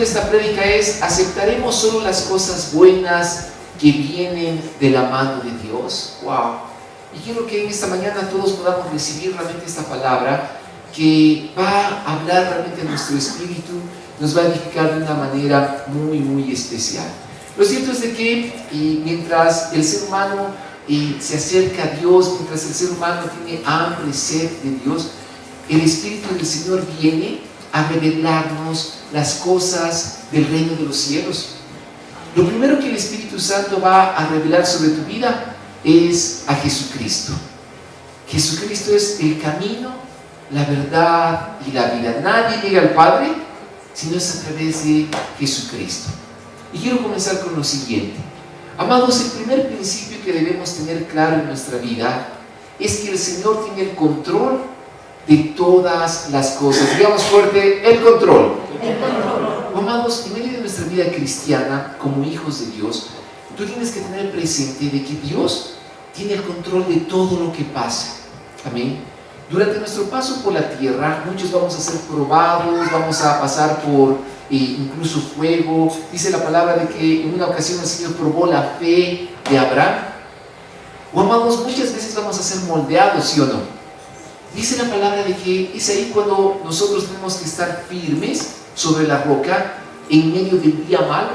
de esta prédica es: ¿aceptaremos solo las cosas buenas que vienen de la mano de Dios? ¡Wow! Y quiero que en esta mañana todos podamos recibir realmente esta palabra que va a hablar realmente a nuestro espíritu, nos va a edificar de una manera muy, muy especial. Lo cierto es de que mientras el ser humano se acerca a Dios, mientras el ser humano tiene hambre y sed de Dios, el Espíritu del Señor viene a revelarnos las cosas del reino de los cielos. Lo primero que el Espíritu Santo va a revelar sobre tu vida es a Jesucristo. Jesucristo es el camino, la verdad y la vida. Nadie llega al Padre si no es a través de Jesucristo. Y quiero comenzar con lo siguiente. Amados, el primer principio que debemos tener claro en nuestra vida es que el Señor tiene el control de todas las cosas. Digamos fuerte: el control. El control. Amados, en medio de nuestra vida cristiana, como hijos de Dios, tú tienes que tener presente de que Dios tiene el control de todo lo que pasa. Amén. Durante nuestro paso por la tierra, muchos vamos a ser probados, vamos a pasar por incluso fuego. Dice la palabra de que en una ocasión el Señor probó la fe de Abraham. O amados, muchas veces vamos a ser moldeados, ¿sí o no? Dice la palabra de que es ahí cuando nosotros tenemos que estar firmes sobre la roca en medio del día malo.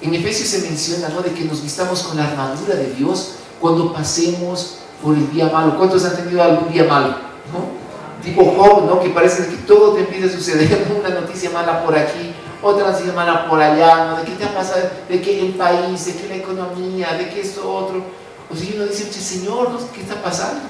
En Efesios se menciona, ¿no?, de que nos vistamos con la armadura de Dios cuando pasemos por el día malo. ¿Cuántos han tenido algún día malo? ¿No? Tipo Job, ¿no?, que parece que todo te empieza a suceder, una noticia mala por aquí, otra noticia mala por allá, ¿no?, de qué te ha pasado, de que el país, de que la economía, de que esto otro. O sea, uno dice: Señor, ¿no?, ¿qué está pasando?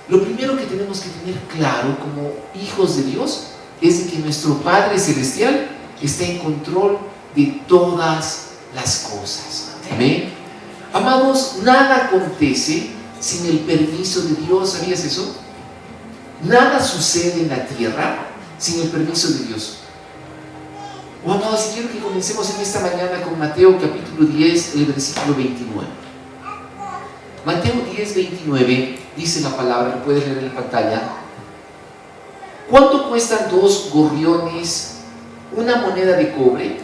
Lo primero que tenemos que tener claro como hijos de Dios es de que nuestro Padre Celestial está en control de todas las cosas. Amén. Amados, nada acontece sin el permiso de Dios. ¿Sabías eso? Nada sucede en la tierra sin el permiso de Dios. Amados, quiero que comencemos en esta mañana con Mateo capítulo 10, el versículo 29. Mateo 10, 29 dice la palabra, lo puedes leer en la pantalla: ¿cuánto cuestan 2 gorriones, una moneda de cobre?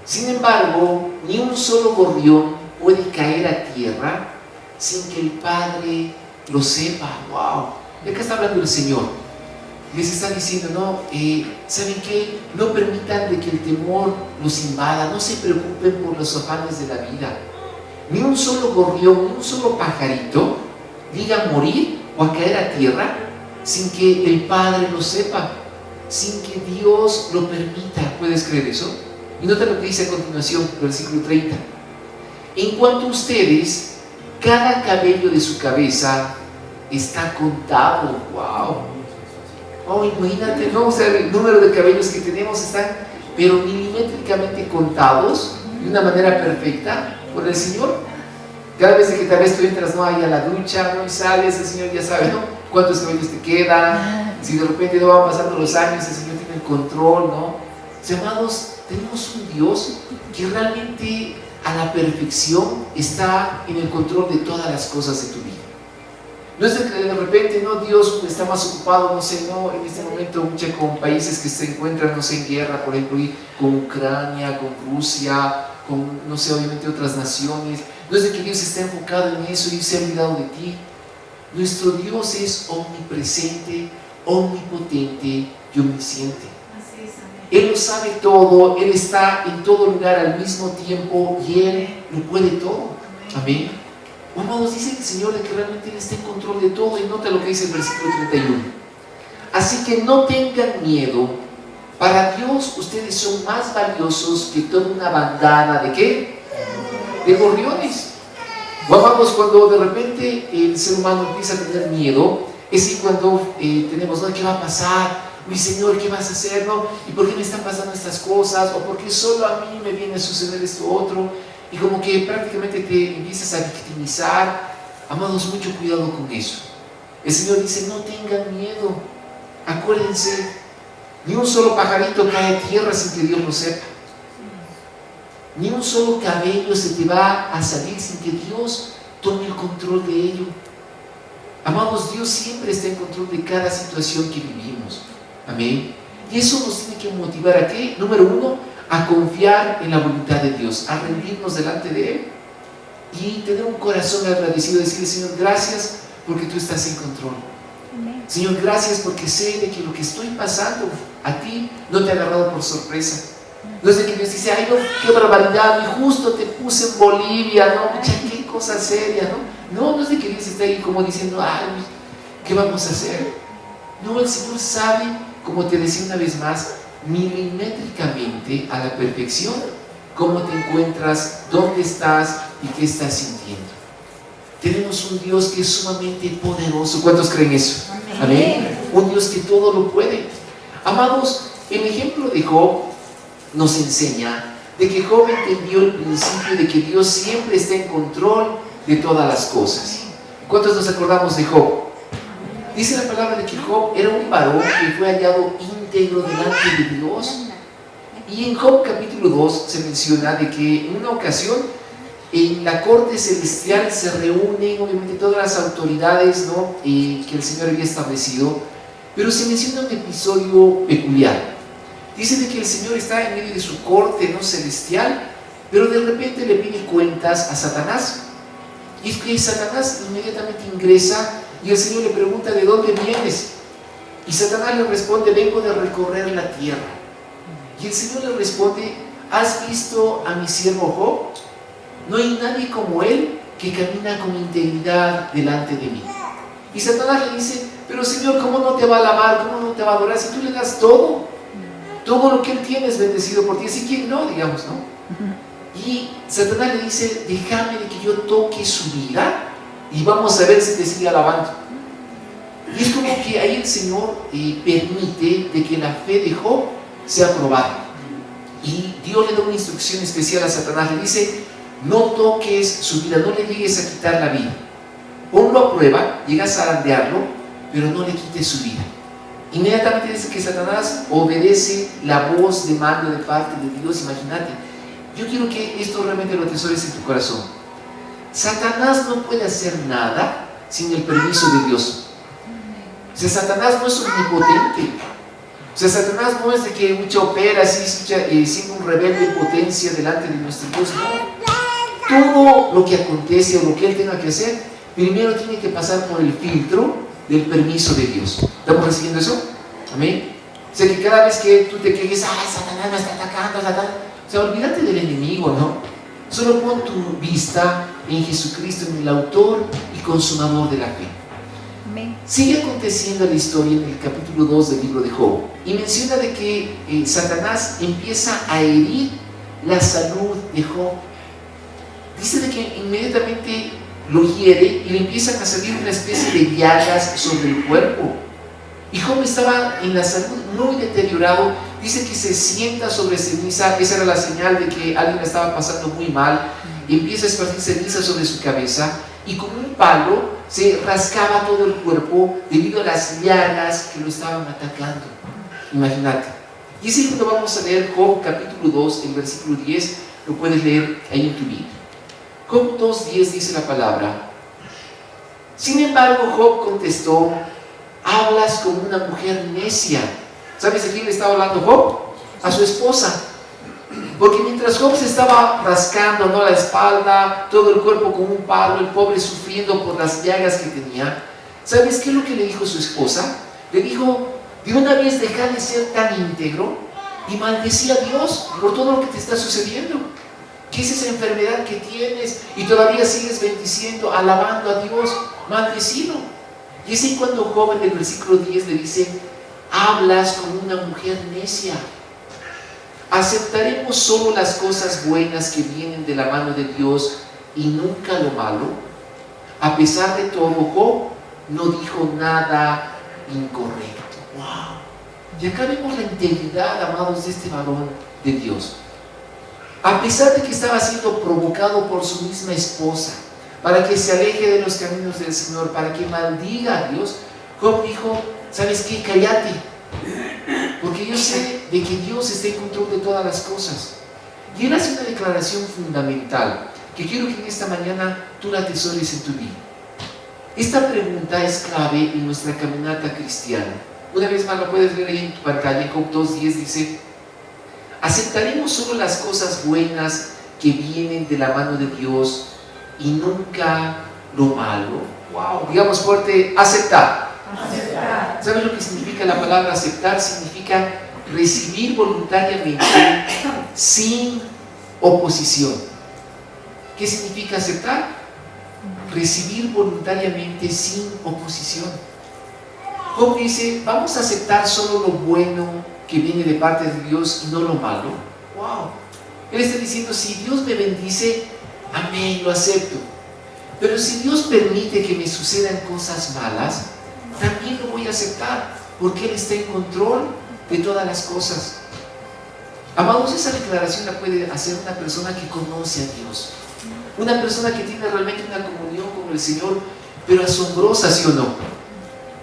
Sin embargo, ni un solo gorrión puede caer a tierra sin que el Padre lo sepa. ¡Wow! ¿De qué está hablando el Señor? Les está diciendo, no, ¿saben qué? No permitan de que el temor los invada, no se preocupen por los afanes de la vida. Ni un solo gorrión, ni un solo pajarito diga a morir o a caer a tierra sin que el Padre lo sepa, sin que Dios lo permita. ¿Puedes creer eso? Y nota lo que dice a continuación, versículo 30. En cuanto a ustedes, cada cabello de su cabeza está contado. ¡Wow! Oh, imagínate, ¿no? O sea, el número de cabellos que tenemos están, pero milimétricamente contados de una manera perfecta por el Señor. Cada vez que tal vez tú entras, ¿no?, ahí a la ducha, ¿no?, y sales, el Señor ya sabe, ¿no?, cuántos cabellos te quedan. Si de repente no van pasando los años, el Señor tiene el control, ¿no? Amados, tenemos un Dios que realmente a la perfección está en el control de todas las cosas de tu vida. No es de que de repente, no, Dios está más ocupado, no sé, no, en este momento con países que se encuentran, no sé, en guerra, por ejemplo, con Ucrania, con Rusia, con, no sé, obviamente otras naciones. No es de que Dios esté enfocado en eso y se ha olvidado de ti. Nuestro Dios es omnipresente, omnipotente y omnisciente. Él lo sabe todo, Él está en todo lugar al mismo tiempo y Él lo puede todo. Amén. Amados, dice el Señor de que realmente Él está en control de todo. Y nota lo que dice el versículo 31. Así que no tengan miedo. Para Dios ustedes son más valiosos que toda una bandada ¿de qué? De gorriones. O amados, cuando de repente el ser humano empieza a tener miedo, es así cuando tenemos, ¿no?, ¿qué va a pasar? Mi Señor, ¿qué vas a hacer? ¿No? ¿Y por qué me están pasando estas cosas? ¿O por qué solo a mí me viene a suceder esto otro? Y como que prácticamente te empiezas a victimizar. Amados, mucho cuidado con eso. El Señor dice: no tengan miedo. Acuérdense, ni un solo pajarito cae a tierra sin que Dios lo sepa. Ni un solo cabello se te va a salir sin que Dios tome el control de ello. Amados, Dios siempre está en control de cada situación que vivimos. Amén. Y eso nos tiene que motivar ¿a qué? Número uno, a confiar en la voluntad de Dios, a rendirnos delante de Él y tener un corazón agradecido, decirle: Señor, gracias porque tú estás en control. Amén. Señor, gracias porque sé de que lo que estoy pasando a ti no te ha agarrado por sorpresa. No es de que Dios dice: ay, no, qué barbaridad, y justo te puse en Bolivia, no, mucha, qué cosa seria, ¿no? No, no es de que Dios esté ahí como diciendo: ay, ¿qué vamos a hacer? No, el Señor sabe, como te decía una vez más, milimétricamente a la perfección cómo te encuentras, dónde estás y qué estás sintiendo. Tenemos un Dios que es sumamente poderoso. ¿Cuántos creen eso? Amén. Un Dios que todo lo puede. Amados, el ejemplo de Job nos enseña de que Job entendió el principio de que Dios siempre está en control de todas las cosas. ¿Cuántos nos acordamos de Job? Dice la palabra de que Job era un varón que fue hallado íntegro delante de Dios. Y en Job capítulo 2 se menciona de que en una ocasión en la corte celestial se reúnen obviamente todas las autoridades, ¿no? Que el Señor había establecido, pero se menciona un episodio peculiar. Dice de que el Señor está en medio de su corte, ¿no?, celestial, pero de repente le pide cuentas a Satanás. Y es que Satanás inmediatamente ingresa y el Señor le pregunta: ¿de dónde vienes? Y Satanás le responde: vengo de recorrer la tierra. Y el Señor le responde: ¿has visto a mi siervo Job? No hay nadie como él que camina con integridad delante de mí. Y Satanás le dice: pero Señor, ¿cómo no te va a alabar? ¿Cómo no te va a adorar? Si tú le das todo lo que él tiene es bendecido por ti. Así que no, digamos, ¿no? Y Satanás le dice: déjame de que yo toque su vida y vamos a ver si te sigue alabando. Y es como que ahí el Señor permite de que la fe de Job sea probada. Y Dios le da una instrucción especial a Satanás. Le dice: no toques su vida, no le llegues a quitar la vida. Ponlo a prueba, llegas a zarandearlo, pero no le quites su vida. Inmediatamente dice que Satanás obedece la voz de mando de parte de Dios. Imagínate. Yo quiero que esto realmente lo atesores en tu corazón. Satanás no puede hacer nada sin el permiso de Dios. O sea, Satanás no es omnipotente. O sea, Satanás no es de que mucha opera así, siendo un rebelde en potencia delante de nuestro Dios. No. Todo lo que acontece o lo que él tenga que hacer, primero tiene que pasar por el filtro del permiso de Dios. ¿Estamos recibiendo eso? Amén. O sea, que cada vez que tú te quejes: ay, Satanás me está atacando, Satanás. O sea, olvídate del enemigo, ¿no? Solo pon tu vista en Jesucristo, en el autor y consumador de la fe. Amén. Sigue aconteciendo la historia en el capítulo 2 del libro de Job y menciona de que Satanás empieza a herir la salud de Job. Dice de que inmediatamente lo hiere y le empiezan a salir una especie de llagas sobre el cuerpo. Y Job estaba en la salud muy deteriorado. Dice que se sienta sobre ceniza. Esa era la señal de que alguien la estaba pasando muy mal. Y empieza a esparcir ceniza sobre su cabeza y con un palo se rascaba todo el cuerpo debido a las llagas que lo estaban atacando. Imagínate. Y ese libro vamos a leer, Job capítulo 2, el versículo 10. Lo puedes leer ahí en tu Biblia. Job 2:10 dice la palabra: sin embargo, Job contestó: hablas como una mujer necia. ¿Sabes a quién le estaba hablando Job? A su esposa. Porque mientras Job se estaba rascando, ¿no?, la espalda, todo el cuerpo con un palo, el pobre sufriendo por las llagas que tenía, ¿sabes qué es lo que le dijo su esposa? Le dijo: de una vez deja de ser tan íntegro y maldecí a Dios por todo lo que te está sucediendo. ¿Qué es esa enfermedad que tienes y todavía sigues bendiciendo, alabando a Dios? Maldecilo. Y es ahí cuando Job en el versículo 10 le dice: hablas como una mujer necia. ¿Aceptaremos solo las cosas buenas que vienen de la mano de Dios y nunca lo malo? A pesar de todo, Job no dijo nada incorrecto. ¡Wow! Y acá vemos la integridad, amados, de este varón de Dios. A pesar de que estaba siendo provocado por su misma esposa para que se aleje de los caminos del Señor, para que maldiga a Dios, Job dijo: ¿sabes qué? Cállate, porque yo sé de que Dios está en control de todas las cosas. Y él hace una declaración fundamental que quiero que en esta mañana tú la atesores en tu vida. Esta pregunta es clave en nuestra caminata cristiana. Una vez más lo puedes ver ahí en tu pantalla. En Job 2:10 dice: aceptaremos solo las cosas buenas que vienen de la mano de Dios y nunca lo malo. Wow, digamos fuerte: aceptar. Aceptar. ¿Sabes lo que significa la palabra aceptar? Significa recibir voluntariamente sin oposición. ¿Qué significa aceptar? Recibir voluntariamente sin oposición. Job dice: vamos a aceptar solo lo bueno que viene de parte de Dios y no lo malo. Wow. Él está diciendo: si Dios me bendice, amén, lo acepto. Pero si Dios permite que me sucedan cosas malas, también lo voy a aceptar, porque Él está en control de todas las cosas. Amados, esa declaración la puede hacer una persona que conoce a Dios, una persona que tiene realmente una comunión con el Señor, pero asombrosa, ¿sí o no?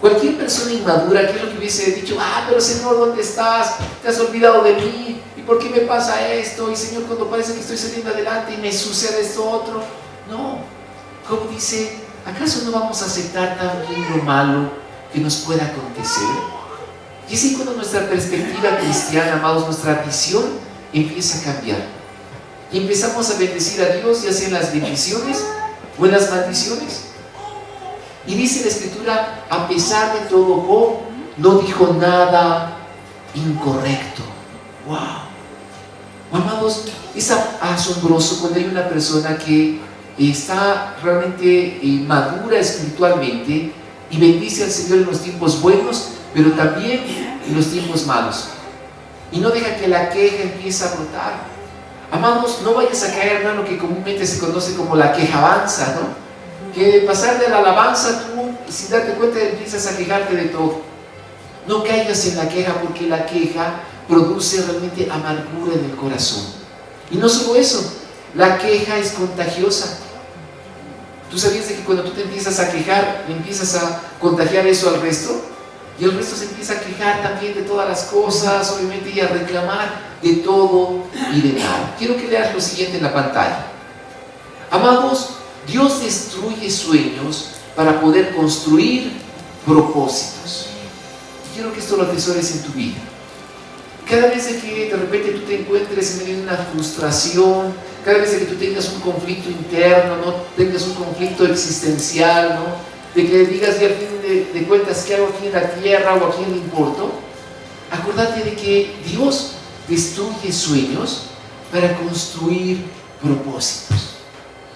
Cualquier persona inmadura, ¿qué es lo que hubiese dicho? Pero Señor, ¿dónde estás? ¿Te has olvidado de mí? ¿Y por qué me pasa esto? Y Señor, cuando parece que estoy saliendo adelante y me sucede esto otro. No, como dice: ¿acaso no vamos a aceptar también lo malo que nos pueda acontecer? Y así cuando nuestra perspectiva cristiana, amados, nuestra visión empieza a cambiar. Y empezamos a bendecir a Dios, ya sean las bendiciones o en las maldiciones. Y dice la Escritura: a pesar de todo, Job no dijo nada incorrecto. ¡Wow! Amados, es asombroso cuando hay una persona que está realmente madura espiritualmente y bendice al Señor en los tiempos buenos, pero también en los tiempos malos. Y no deja que la queja empiece a brotar. Amados, no vayas a caer, hermano, que comúnmente se conoce como la quejabanza, ¿no? Que de pasar de la alabanza, tú, sin darte cuenta, empiezas a quejarte de todo. No caigas en la queja, porque la queja produce realmente amargura en el corazón. Y no solo eso, la queja es contagiosa. ¿Tú sabías de que cuando tú te empiezas a quejar, empiezas a contagiar eso al resto? Y el resto se empieza a quejar también de todas las cosas, obviamente, y a reclamar de todo y de nada. Quiero que leas lo siguiente en la pantalla. Amados, Dios destruye sueños para poder construir propósitos. Quiero que esto lo atesores en tu vida. Cada vez que de repente tú te encuentres en medio de una frustración, cada vez que tú tengas un conflicto interno, ¿no? Tengas un conflicto existencial, ¿no? De que digas, ya al fin de cuentas, ¿qué hago aquí en la tierra o a quién le importo? Acuérdate de que Dios destruye sueños para construir propósitos.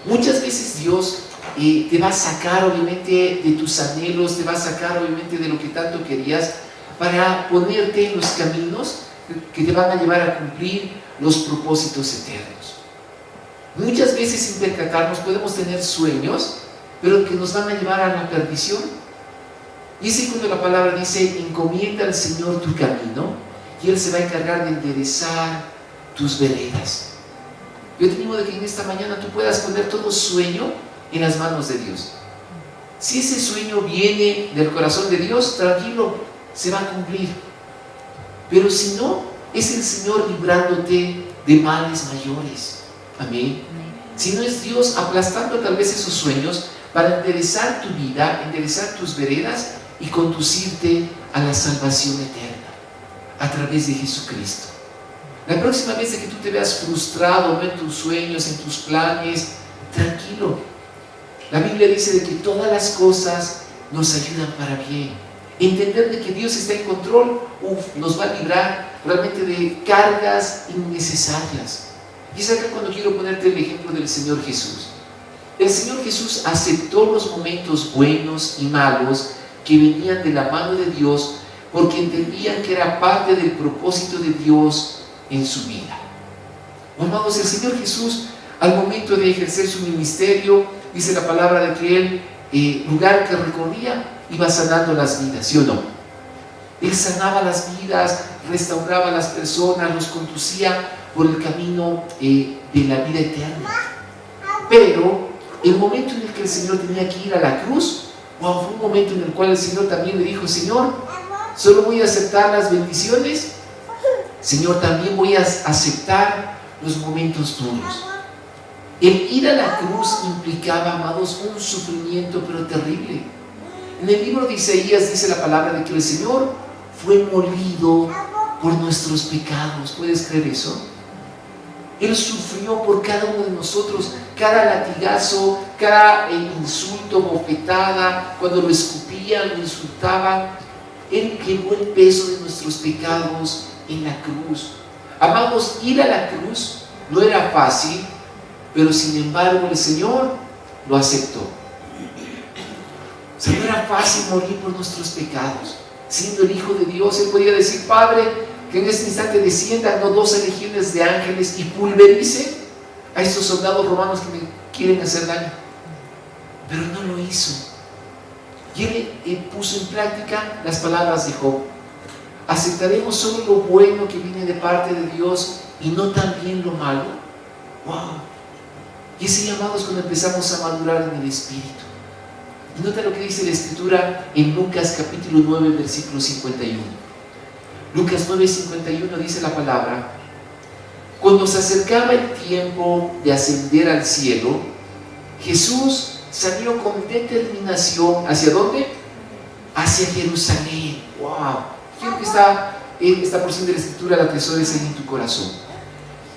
Muchas veces Dios te va a sacar, obviamente, de tus anhelos, te va a sacar, obviamente, de lo que tanto querías, para ponerte en los caminos que te van a llevar a cumplir los propósitos eternos. Muchas veces, sin percatarnos, podemos tener sueños, pero que nos van a llevar a la perdición. Y es cuando la palabra dice: encomienda al Señor tu camino y Él se va a encargar de enderezar tus veredas. Yo te animo de que en esta mañana tú puedas poner todo sueño en las manos de Dios. Si ese sueño viene del corazón de Dios, tranquilo, se va a cumplir. Pero si no, es el Señor librándote de males mayores. Amén. Si no, es Dios aplastando tal vez esos sueños para enderezar tu vida, enderezar tus veredas y conducirte a la salvación eterna a través de Jesucristo. La próxima vez que tú te veas frustrado, ¿no?, en tus sueños, en tus planes, tranquilo. La Biblia dice de que todas las cosas nos ayudan para bien. Entender de que Dios está en control, nos va a librar realmente de cargas innecesarias. Y es acá cuando quiero ponerte el ejemplo del Señor Jesús. El Señor Jesús aceptó los momentos buenos y malos que venían de la mano de Dios, porque entendían que era parte del propósito de Dios en su vida. Amados, el Señor Jesús, al momento de ejercer su ministerio, dice la palabra de que Él, lugar que recorría, iba sanando las vidas, ¿sí o no? Él sanaba las vidas, restauraba a las personas, los conducía por el camino de la vida eterna. Pero el momento en el que el Señor tenía que ir a la cruz, fue un momento en el cual el Señor también le dijo: Señor, solo voy a aceptar las bendiciones, Señor, también voy a aceptar los momentos duros. El ir a la cruz implicaba, amados, un sufrimiento pero terrible. En el libro de Isaías dice la palabra de que el Señor fue molido por nuestros pecados. ¿Puedes creer eso? Él sufrió por cada uno de nosotros, cada latigazo, cada insulto, bofetada, cuando lo escupían, lo insultaban. Él llevó el peso de nuestros pecados en la cruz. Amados, ir a la cruz no era fácil, pero sin embargo el Señor lo aceptó. O sea, no era fácil morir por nuestros pecados. Siendo el Hijo de Dios, Él podía decir: Padre, que en este instante desciendan 12 legiones de ángeles y pulvericen a estos soldados romanos que me quieren hacer daño. Pero no lo hizo. Y Él puso en práctica las palabras de Job: ¿aceptaremos solo lo bueno que viene de parte de Dios y no también lo malo? ¡Wow! Y ese llamado es cuando empezamos a madurar en el Espíritu. Y nota lo que dice la Escritura en Lucas capítulo 9, versículo 51. Lucas 9:51 dice la palabra: cuando se acercaba el tiempo de ascender al cielo, Jesús salió con determinación. ¿Hacia dónde? Hacia Jerusalén. ¡Wow! Quiero que esta porción de la Escritura la atesores ahí en tu corazón.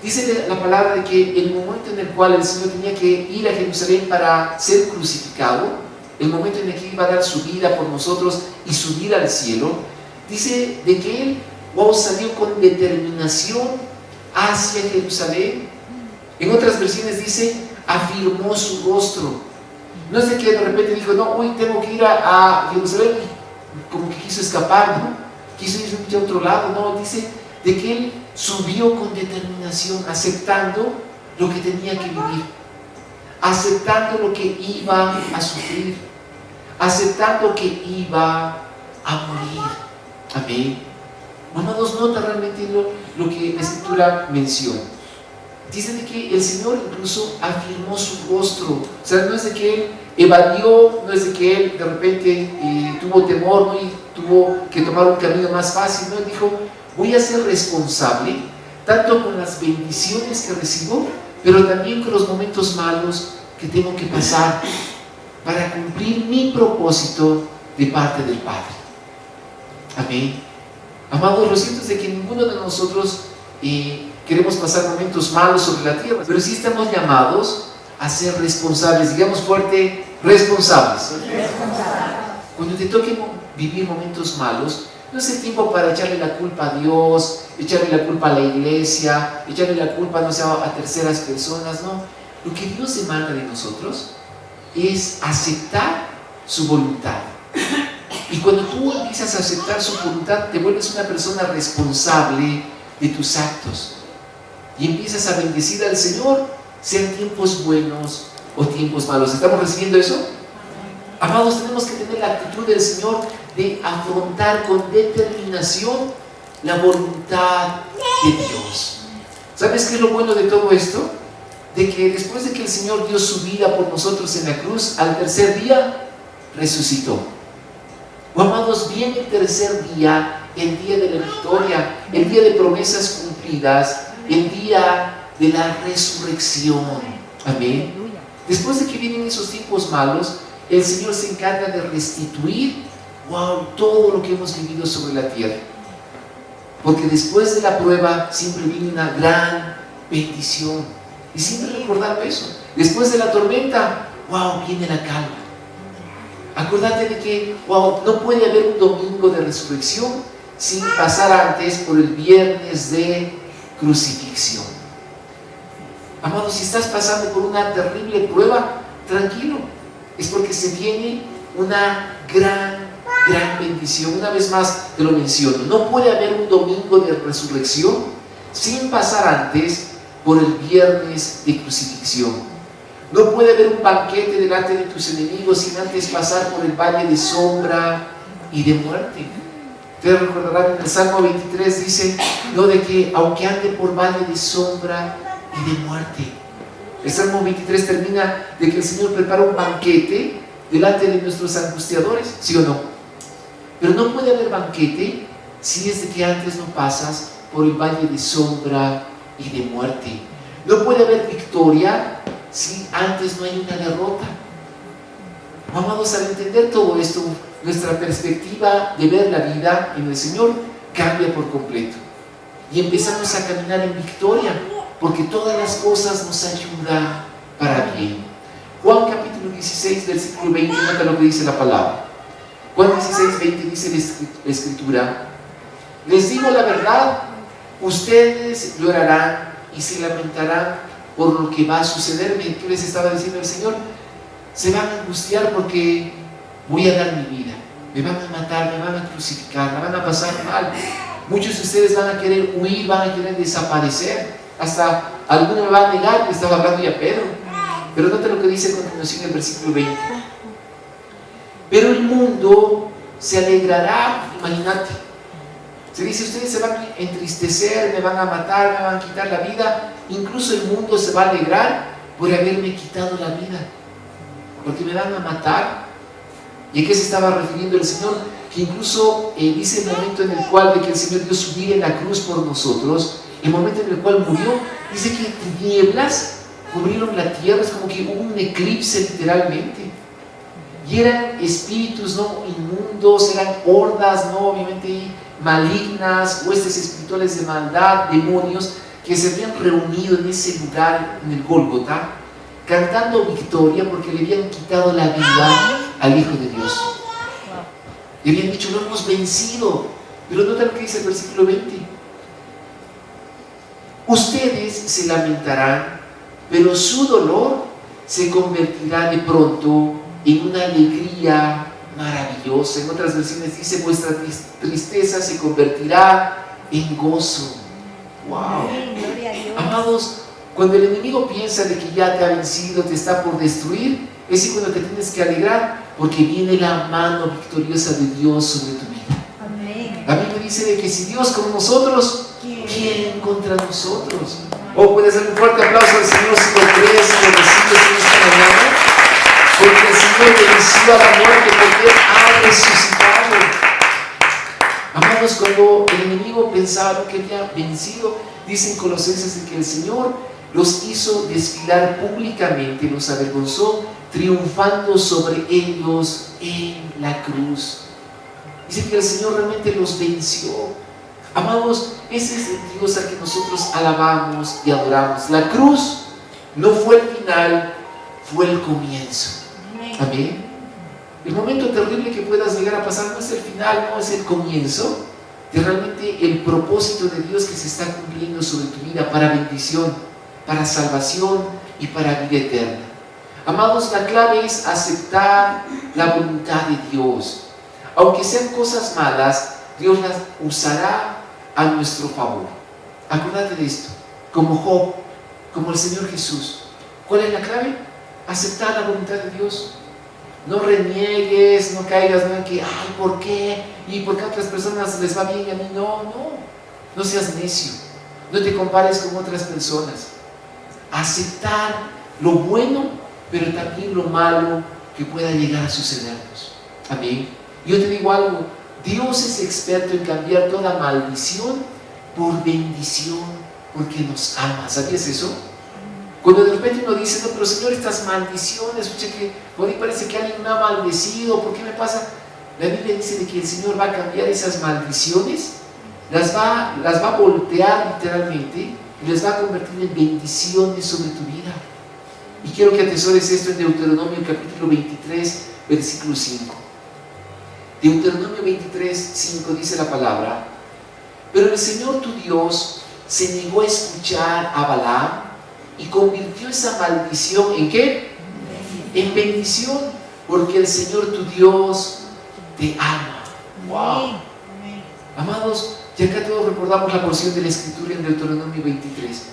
Dice la palabra de que el momento en el cual el Señor tenía que ir a Jerusalén para ser crucificado, el momento en el que iba a dar su vida por nosotros y subir al cielo, dice de que Él salió con determinación hacia Jerusalén. En otras versiones dice: afirmó su rostro. No es de que de repente dijo: no, hoy tengo que ir a Jerusalén, como que quiso escapar, ¿no? Quiso ir a otro lado. No, dice de que Él subió con determinación, aceptando lo que tenía que vivir, aceptando lo que iba a sufrir, aceptando que iba a morir. Amén. Amados, nota realmente lo que la Escritura menciona. Dice de que el Señor incluso afirmó su rostro. O sea, no es de que Él evadió, no es de que Él de repente tuvo temor, ¿no? Y tuvo que tomar un camino más fácil. No, Él dijo: voy a ser responsable tanto con las bendiciones que recibo, pero también con los momentos malos que tengo que pasar para cumplir mi propósito de parte del Padre. Amén. Amados, lo cierto es de que ninguno de nosotros queremos pasar momentos malos sobre la tierra, pero sí estamos llamados a ser responsables. Digamos fuerte: responsables. Cuando te toque vivir momentos malos, no es el tiempo para echarle la culpa a Dios, echarle la culpa a la iglesia, echarle la culpa, no sé, a terceras personas. No, lo que Dios demanda de nosotros es aceptar su voluntad. Y cuando tú empiezas a aceptar su voluntad, te vuelves una persona responsable de tus actos y empiezas a bendecir al Señor, sean tiempos buenos o tiempos malos. ¿Estamos recibiendo eso? Amados, tenemos que tener la actitud del Señor de afrontar con determinación la voluntad de Dios. ¿Sabes qué es lo bueno de todo esto? De que después de que el Señor dio su vida por nosotros en la cruz, al tercer día resucitó. Amados, viene el tercer día, el día de la victoria, el día de promesas cumplidas, el día de la resurrección. Amén. Después de que vienen esos tiempos malos, el Señor se encarga de restituir todo lo que hemos vivido sobre la tierra. Porque después de la prueba siempre viene una gran bendición. Y siempre recordar eso. Después de la tormenta, viene la calma. Acordate de que no puede haber un domingo de resurrección sin pasar antes por el viernes de crucifixión. Amados, si estás pasando por una terrible prueba, tranquilo, es porque se viene una gran bendición. Una vez más te lo menciono: no puede haber un domingo de resurrección sin pasar antes por el viernes de crucifixión. No puede haber un banquete delante de tus enemigos sin antes pasar por el valle de sombra y de muerte. Ustedes recordarán en el Salmo 23 dice, no, de que aunque ande por valle de sombra y de muerte. El Salmo 23 termina de que el Señor prepara un banquete delante de nuestros angustiadores, ¿sí o no? Pero no puede haber banquete si es de que antes no pasas por el valle de sombra y de muerte. No puede haber victoria si antes no hay una derrota. Amados, al entender todo esto, nuestra perspectiva de ver la vida en el Señor cambia por completo. Y empezamos a caminar en victoria, porque todas las cosas nos ayudan para bien. Juan capítulo 16, versículo 20, nota lo que dice la palabra. Juan 16, 20 dice la Escritura: les digo la verdad, ustedes llorarán y se lamentarán por lo que va a suceder. ¿Qué les estaba diciendo el Señor? Se van a angustiar porque voy a dar mi vida, me van a matar, me van a crucificar, me van a pasar mal. Muchos de ustedes van a querer huir, van a querer desaparecer, hasta algunos me van a negar. Le estaba hablando ya Pedro, pero nota lo que dice a continuación en el versículo 20: pero el mundo se alegrará. Imagínate, se dice, ustedes se van a entristecer, me van a matar, me van a quitar la vida. Incluso el mundo se va a alegrar por haberme quitado la vida, porque me van a matar. ¿Y a qué se estaba refiriendo el Señor? Que incluso dice el momento en el cual de que el Señor dio su vida en la cruz por nosotros, el momento en el cual murió, dice que tinieblas cubrieron la tierra. Es como que hubo un eclipse literalmente, y eran espíritus no inmundos, eran hordas no obviamente malignas, huestes espirituales de maldad, demonios, que se habían reunido en ese lugar, en el Gólgota, cantando victoria porque le habían quitado la vida al Hijo de Dios. Le habían dicho, lo hemos vencido. Pero nota lo que dice el versículo 20: ustedes se lamentarán, pero su dolor se convertirá de pronto en una alegría maravillosa. En otras versiones dice, vuestra tristeza se convertirá en gozo. ¡Wow! Amados, cuando el enemigo piensa de que ya te ha vencido, te está por destruir, es cuando te tienes que alegrar, porque viene la mano victoriosa de Dios sobre tu vida. Amén. La Biblia dice de que si Dios con nosotros, ¿quién contra nosotros? Puedes dar un fuerte aplauso al Señor si lo crees, si lo recibes en esta mañana, porque el Señor venció a la muerte, porque Él ha resucitado. Amados, cuando el enemigo pensaba que había vencido, dicen Colosenses de que el Señor los hizo desfilar públicamente, los avergonzó, triunfando sobre ellos en la cruz. Dice que el Señor realmente los venció. Amados, ese es el Dios al que nosotros alabamos y adoramos. La cruz no fue el final, fue el comienzo. Amén. El momento terrible que puedas llegar a pasar no es el final, no es el comienzo de realmente el propósito de Dios que se está cumpliendo sobre tu vida para bendición, para salvación y para vida eterna. Amados, la clave es aceptar la voluntad de Dios. Aunque sean cosas malas, Dios las usará a nuestro favor. Acuérdate de esto, como Job, como el Señor Jesús. ¿Cuál es la clave? Aceptar la voluntad de Dios. No reniegues, no caigas en que, ay, ¿por qué? ¿Y por qué a otras personas les va bien y a mí no? No seas necio. No te compares con otras personas. Aceptar lo bueno, pero también lo malo que pueda llegar a sucedernos. Amén. Yo te digo algo, Dios es experto en cambiar toda maldición por bendición, porque nos ama. ¿Sabías eso? Cuando de repente uno dice, no, pero Señor, estas maldiciones, escucha que por ahí parece que alguien me ha maldecido, ¿por qué me pasa? La Biblia dice de que el Señor va a cambiar esas maldiciones, las va a voltear literalmente y las va a convertir en bendiciones sobre tu vida. Y quiero que atesores esto en Deuteronomio capítulo 23, versículo 5. Deuteronomio 23, 5 dice la palabra: pero el Señor tu Dios se negó a escuchar a Balaam y convirtió esa maldición ¿en qué? En bendición, porque el Señor tu Dios te ama. ¡Wow! Amados, ya acá todos recordamos la porción de la Escritura en Deuteronomio 23.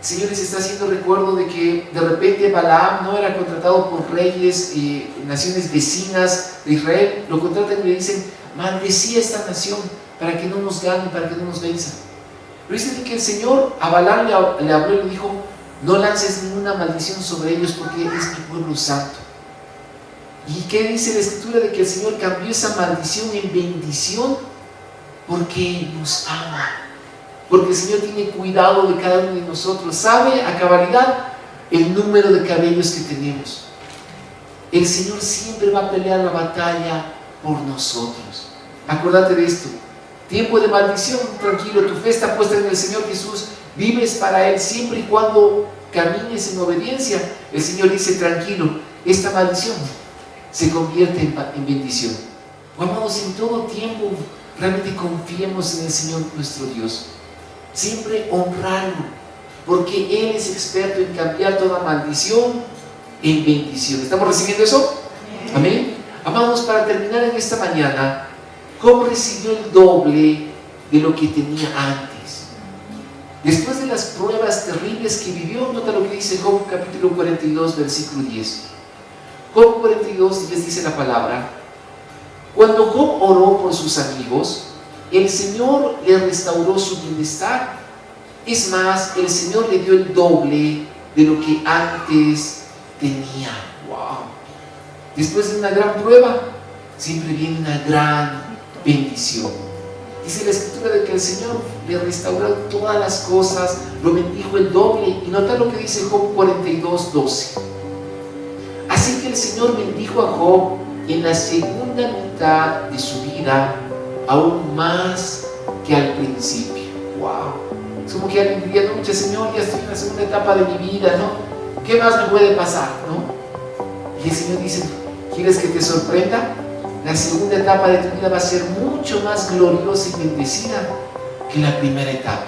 El Señor les está haciendo recuerdo de que de repente Balaam no era contratado por reyes y naciones vecinas de Israel. Lo contratan y le dicen, maldecí a esta nación para que no nos gane, para que no nos venza. Pero dice que el Señor a Balaam le habló y le dijo, no lances ninguna maldición sobre ellos porque es mi pueblo santo. ¿Y qué dice la Escritura? De que el Señor cambió esa maldición en bendición porque nos ama, porque el Señor tiene cuidado de cada uno de nosotros, sabe a cabalidad el número de cabellos que tenemos. El Señor siempre va a pelear la batalla por nosotros. Acuérdate de esto. Tiempo de maldición, tranquilo, tu fe está puesta en el Señor Jesús, vives para Él siempre y cuando camines en obediencia. El Señor dice, tranquilo, esta maldición se convierte en bendición. Amados, en todo tiempo realmente confiemos en el Señor nuestro Dios. Siempre honrarlo, porque Él es experto en cambiar toda maldición en bendición. ¿Estamos recibiendo eso? Amén. Amados, para terminar en esta mañana, ¿cómo recibió el doble de lo que tenía antes? Después de las pruebas terribles que vivió, nota lo que dice Job capítulo 42, versículo 10. Job 42, 10 dice la palabra: cuando Job oró por sus amigos, el Señor le restauró su bienestar. Es más, el Señor le dio el doble de lo que antes tenía. ¡Wow! Después de una gran prueba, siempre viene una gran bendición. Dice la Escritura de que el Señor le restauró todas las cosas, lo bendijo el doble. Y nota lo que dice Job 42, 12. Así que el Señor bendijo a Job en la segunda mitad de su vida, aún más que al principio. ¡Wow! Es como que alguien diría, no, Señor, ya estoy en la segunda etapa de mi vida, ¿no? ¿Qué más me puede pasar, no? Y el Señor dice, ¿quieres que te sorprenda? La segunda etapa de tu vida va a ser mucho más gloriosa y bendecida que la primera etapa.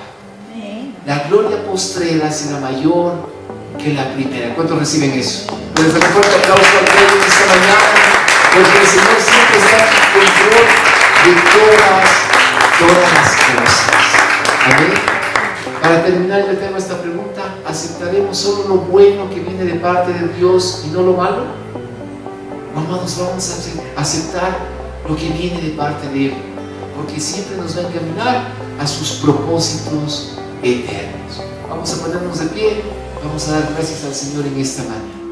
La gloria postrera será mayor que la primera. ¿Cuántos reciben eso? Les doy un fuerte aplauso al Rey en esta mañana, porque el Señor siempre está en control de todas las cosas. Amén. Para terminar, yo tengo esta pregunta: ¿aceptaremos solo lo bueno que viene de parte de Dios y no lo malo? Amados, vamos a aceptar lo que viene de parte de Él, porque siempre nos va a encaminar a sus propósitos eternos. Vamos a ponernos de pie, vamos a dar gracias al Señor en esta mañana.